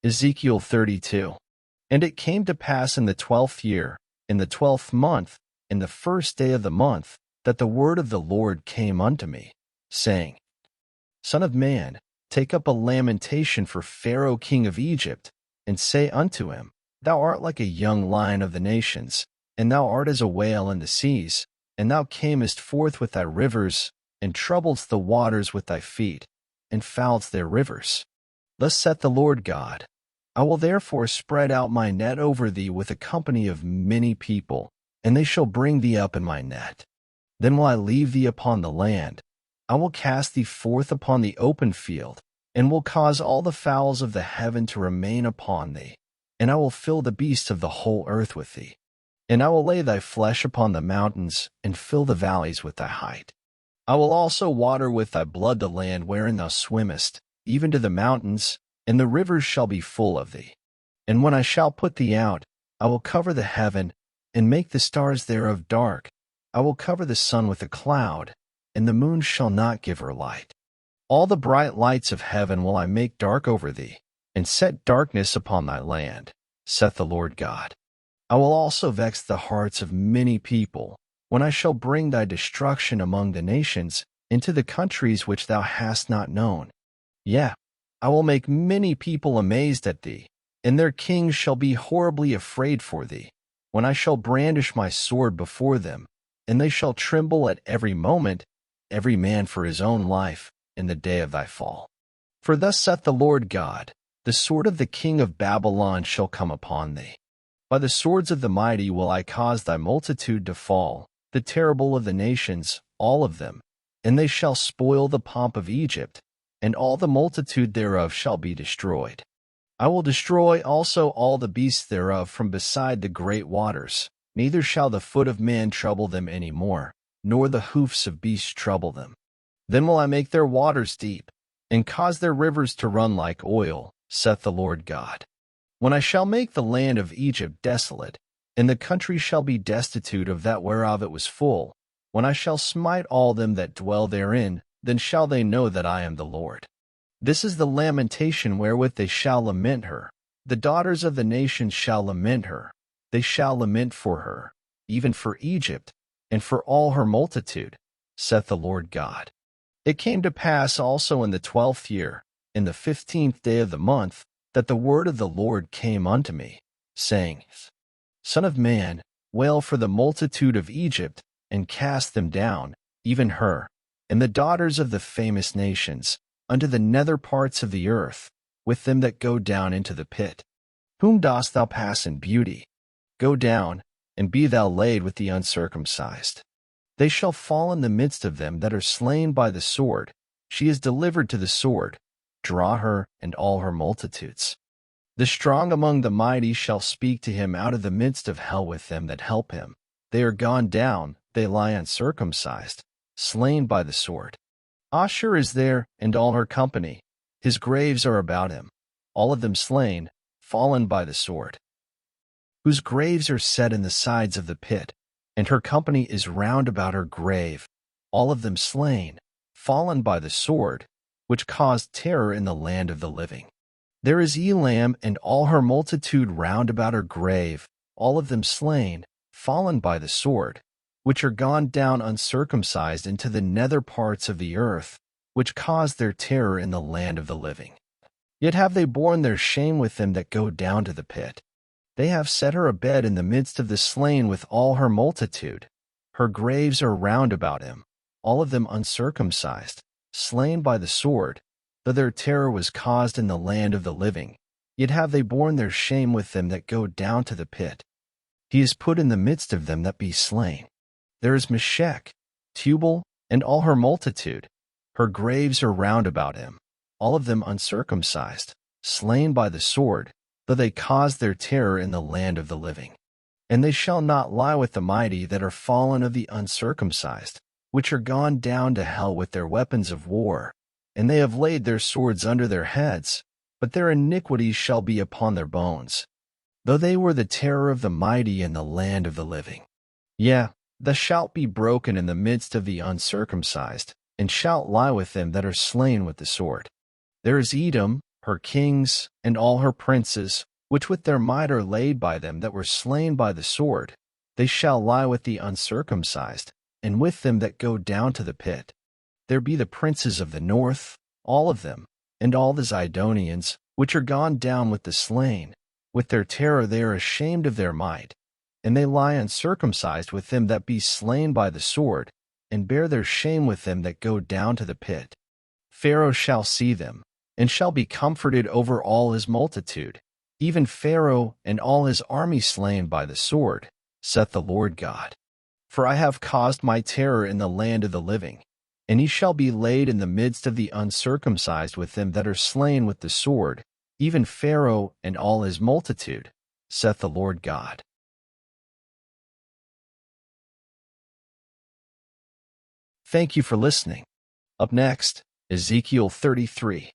Ezekiel 32. And it came to pass in the 12th year, in the 12th month, in the first day of the month, that the word of the Lord came unto me, saying, Son of man, take up a lamentation for Pharaoh king of Egypt, and say unto him, Thou art like a young lion of the nations, and thou art as a whale in the seas, and thou camest forth with thy rivers, and troubledst the waters with thy feet, and fouledst their rivers. Thus saith the Lord God, I will therefore spread out my net over thee with a company of many people, and they shall bring thee up in my net. Then will I leave thee upon the land. I will cast thee forth upon the open field, and will cause all the fowls of the heaven to remain upon thee. And I will fill the beasts of the whole earth with thee. And I will lay thy flesh upon the mountains, and fill the valleys with thy height. I will also water with thy blood the land wherein thou swimmest, even to the mountains, and the rivers shall be full of thee. And when I shall put thee out, I will cover the heaven, and make the stars thereof dark. I will cover the sun with a cloud, and the moon shall not give her light. All the bright lights of heaven will I make dark over thee, and set darkness upon thy land, saith the Lord God. I will also vex the hearts of many people, when I shall bring thy destruction among the nations, into the countries which thou hast not known. Yea, I will make many people amazed at thee, and their kings shall be horribly afraid for thee, when I shall brandish my sword before them, and they shall tremble at every moment, every man for his own life, in the day of thy fall. For thus saith the Lord God, the sword of the king of Babylon shall come upon thee. By the swords of the mighty will I cause thy multitude to fall, the terrible of the nations, all of them, and they shall spoil the pomp of Egypt, and all the multitude thereof shall be destroyed. I will destroy also all the beasts thereof from beside the great waters, neither shall the foot of man trouble them any more, nor the hoofs of beasts trouble them. Then will I make their waters deep, and cause their rivers to run like oil, saith the Lord God. When I shall make the land of Egypt desolate, and the country shall be destitute of that whereof it was full, when I shall smite all them that dwell therein, then shall they know that I am the Lord. This is the lamentation wherewith they shall lament her. The daughters of the nations shall lament her. They shall lament for her, even for Egypt, and for all her multitude, saith the Lord God. It came to pass also in the 12th year, in the 15th day of the month, that the word of the Lord came unto me, saying, Son of man, wail for the multitude of Egypt, and cast them down, even her, and the daughters of the famous nations, unto the nether parts of the earth, with them that go down into the pit. Whom dost thou pass in beauty? Go down, and be thou laid with the uncircumcised. They shall fall in the midst of them that are slain by the sword. She is delivered to the sword. Draw her and all her multitudes. The strong among the mighty shall speak to him out of the midst of hell with them that help him. They are gone down, they lie uncircumcised, slain by the sword. Ashur is there, and all her company. His graves are about him, all of them slain, fallen by the sword. Whose graves are set in the sides of the pit, and her company is round about her grave, all of them slain, fallen by the sword, which caused terror in the land of the living. There is Elam and all her multitude round about her grave, all of them slain, fallen by the sword, which are gone down uncircumcised into the nether parts of the earth, which caused their terror in the land of the living. Yet have they borne their shame with them that go down to the pit. They have set her a bed in the midst of the slain with all her multitude. Her graves are round about him, all of them uncircumcised, slain by the sword, though their terror was caused in the land of the living. Yet have they borne their shame with them that go down to the pit. He is put in the midst of them that be slain. There is Meshech, Tubal, and all her multitude. Her graves are round about him, all of them uncircumcised, slain by the sword, though they caused their terror in the land of the living. And they shall not lie with the mighty that are fallen of the uncircumcised, which are gone down to hell with their weapons of war, and they have laid their swords under their heads, but their iniquities shall be upon their bones, though they were the terror of the mighty in the land of the living. Yea, thou shalt be broken in the midst of the uncircumcised, and shalt lie with them that are slain with the sword. There is Edom, her kings, and all her princes, which with their might are laid by them that were slain by the sword, they shall lie with the uncircumcised, and with them that go down to the pit. There be the princes of the north, all of them, and all the Zidonians, which are gone down with the slain. With their terror they are ashamed of their might, and they lie uncircumcised with them that be slain by the sword, and bear their shame with them that go down to the pit. Pharaoh shall see them, and shall be comforted over all his multitude, even Pharaoh and all his army slain by the sword, saith the Lord God. For I have caused my terror in the land of the living, and he shall be laid in the midst of the uncircumcised with them that are slain with the sword, even Pharaoh and all his multitude, saith the Lord God. Thank you for listening. Up next, Ezekiel 33.